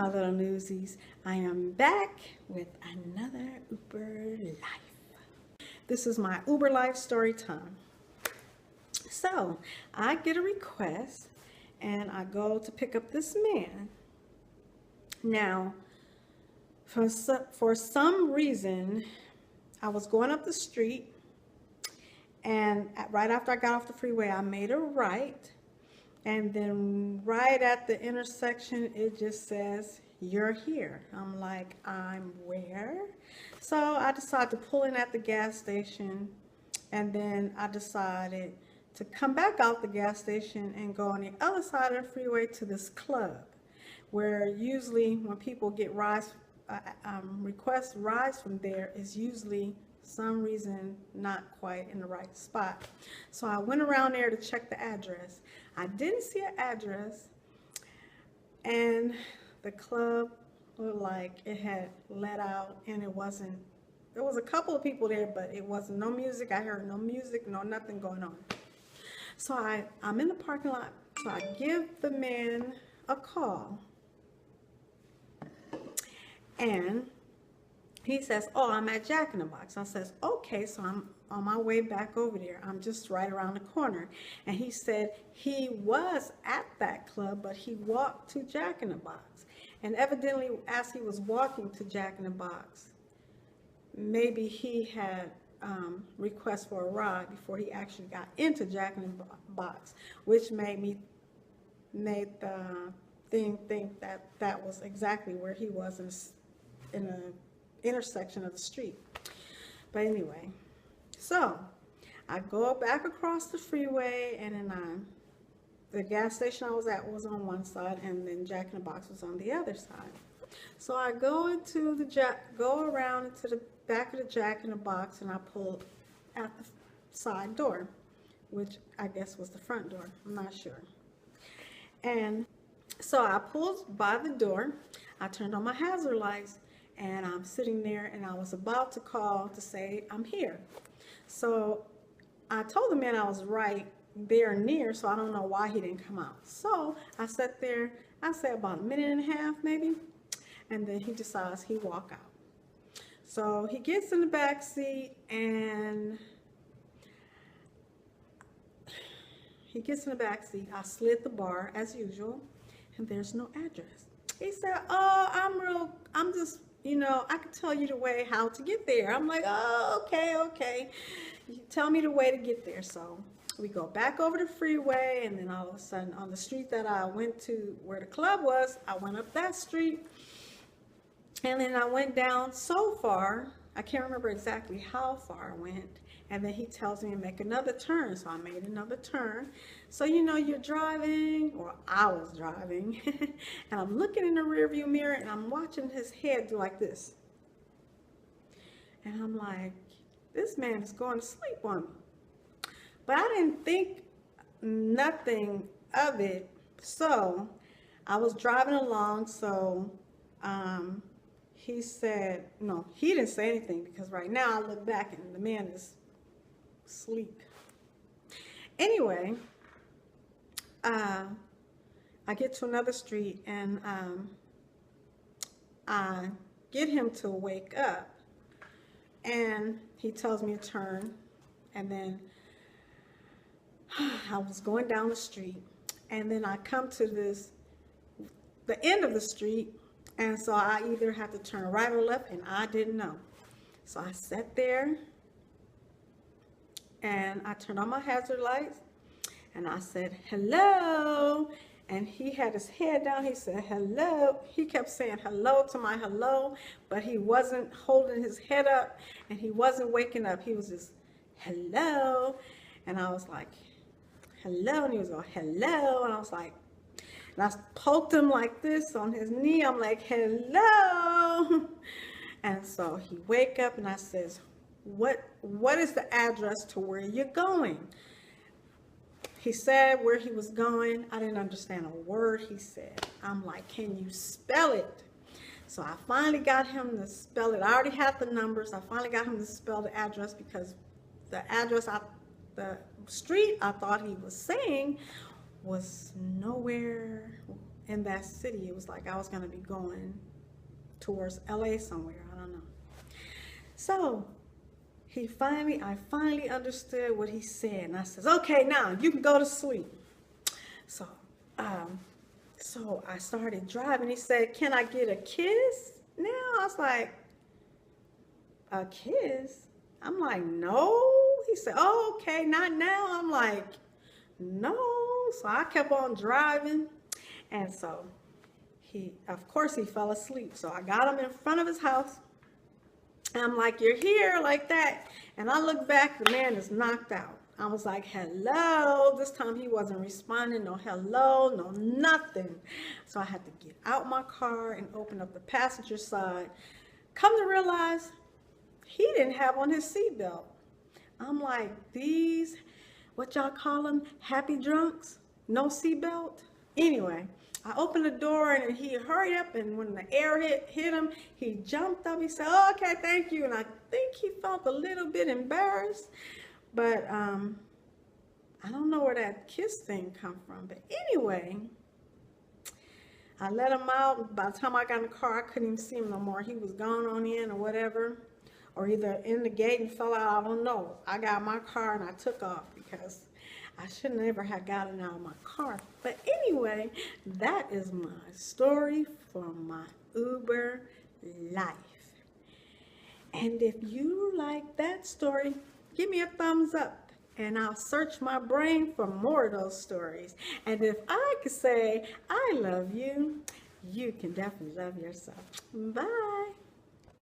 my little newsies. I am back with another Uber Life. This is my Uber Life story time. So I get a request and I go to pick up this man. Now, for some reason, I was going up the street, and right after I got off the freeway, I made a right. And then right at the intersection, it just says, "You're here." I'm like, I'm where? So I decided to pull in at the gas station, and then I decided to come back out the gas station and go on the other side of the freeway to this club, where usually when people get request rides from there, is usually some reason not quite in the right spot. So I went around there to check the address. I didn't see an address, and the club looked like it had let out, and there was a couple of people there, but it wasn't no music. I heard no music, no nothing going on. So I'm in the parking lot, so I give the man a call, and he says, "Oh, I'm at Jack in the Box." I says, "Okay," so I'm on my way back over there. I'm just right around the corner. And he said he was at that club, but he walked to Jack in the Box. And evidently, as he was walking to Jack in the Box, maybe he had requests for a ride before he actually got into Jack in the Box, which made the thing think that that was exactly where he was in a intersection of the street. But anyway, so I go back across the freeway, and then the gas station I was at was on one side, and then Jack in the Box was on the other side. So I go around into the back of the Jack in the Box, and I pull at the side door, which I guess was the front door. I'm not sure. And so I pulled by the door. I turned on my hazard lights, and I'm sitting there, and I was about to call to say I'm here. So I told the man I was right there near, so I don't know why he didn't come out. So I sat there, I say about a minute and a half maybe, and then he decides he walk out. So he gets in the back seat, and I slid the bar as usual, and there's no address. He said, "Oh, I'm just, I can tell you the way how to get there." I'm like, "Oh, okay. You tell me the way to get there." So we go back over the freeway, and then all of a sudden on the street that I went to where the club was, I went up that street, and then I went down so far, I can't remember exactly how far I went, and then he tells me to make another turn. So I made another turn. So you're driving, or I was driving, and I'm looking in the rearview mirror, and I'm watching his head do like this. And I'm like, this man is going to sleep on me. But I didn't think nothing of it. So I was driving along, so he said, no, he didn't say anything, because right now I look back and the man is asleep. Anyway, I get to another street, and I get him to wake up, and he tells me to turn, and then I was going down the street, and then I come to the end of the street, and so I either have to turn right or left, and I didn't know. So I sat there, and I turned on my hazard lights, and I said, "Hello." And he had his head down. He said, "Hello." He kept saying hello to my hello, but he wasn't holding his head up, and he wasn't waking up. He was just, "Hello." And I was like, "Hello." And he was going, "Hello." And I was like, and I poked him like this on his knee. I'm like, "Hello." And so he wake up, and I says, what is the address to where you're going?" He said where he was going. I didn't understand a word he said. I'm like, "Can you spell it?" So I finally got him to spell it. I already had the numbers. I finally got him to spell the address, because the address, the street I thought he was saying was nowhere in that city. It was like I was going to be going towards LA somewhere. I don't know. So I finally understood what he said. And I says, okay, now you can go to sleep. So I started driving. He said, can I get a kiss now? I was like, a kiss? I'm like, no. He said, oh, okay, not now. I'm like, no. So I kept on driving. And so of course he fell asleep. So I got him in front of his house. And I'm like, you're here, like that. And I look back, the man is knocked out. I was like, hello. This time he wasn't responding, no hello, no nothing. So I had to get out my car and open up the passenger side. Come to realize, he didn't have on his seatbelt. I'm like, these, what y'all call them, happy drunks? No seatbelt? Anyway, I opened the door and he hurried up, and when the air hit him, he jumped up. He said, oh, okay, thank you. And I think he felt a little bit embarrassed, but I don't know where that kiss thing come from. But anyway, I let him out. By the time I got in the car, I couldn't even see him no more. He was gone on in or whatever, or either in the gate and fell out. I don't know. I got my car and I took off because I should never have gotten out of my car. But anyway, that is my story from my Uber life. And if you like that story, give me a thumbs up and I'll search my brain for more of those stories. And if I could say I love you, you can definitely love yourself. Bye.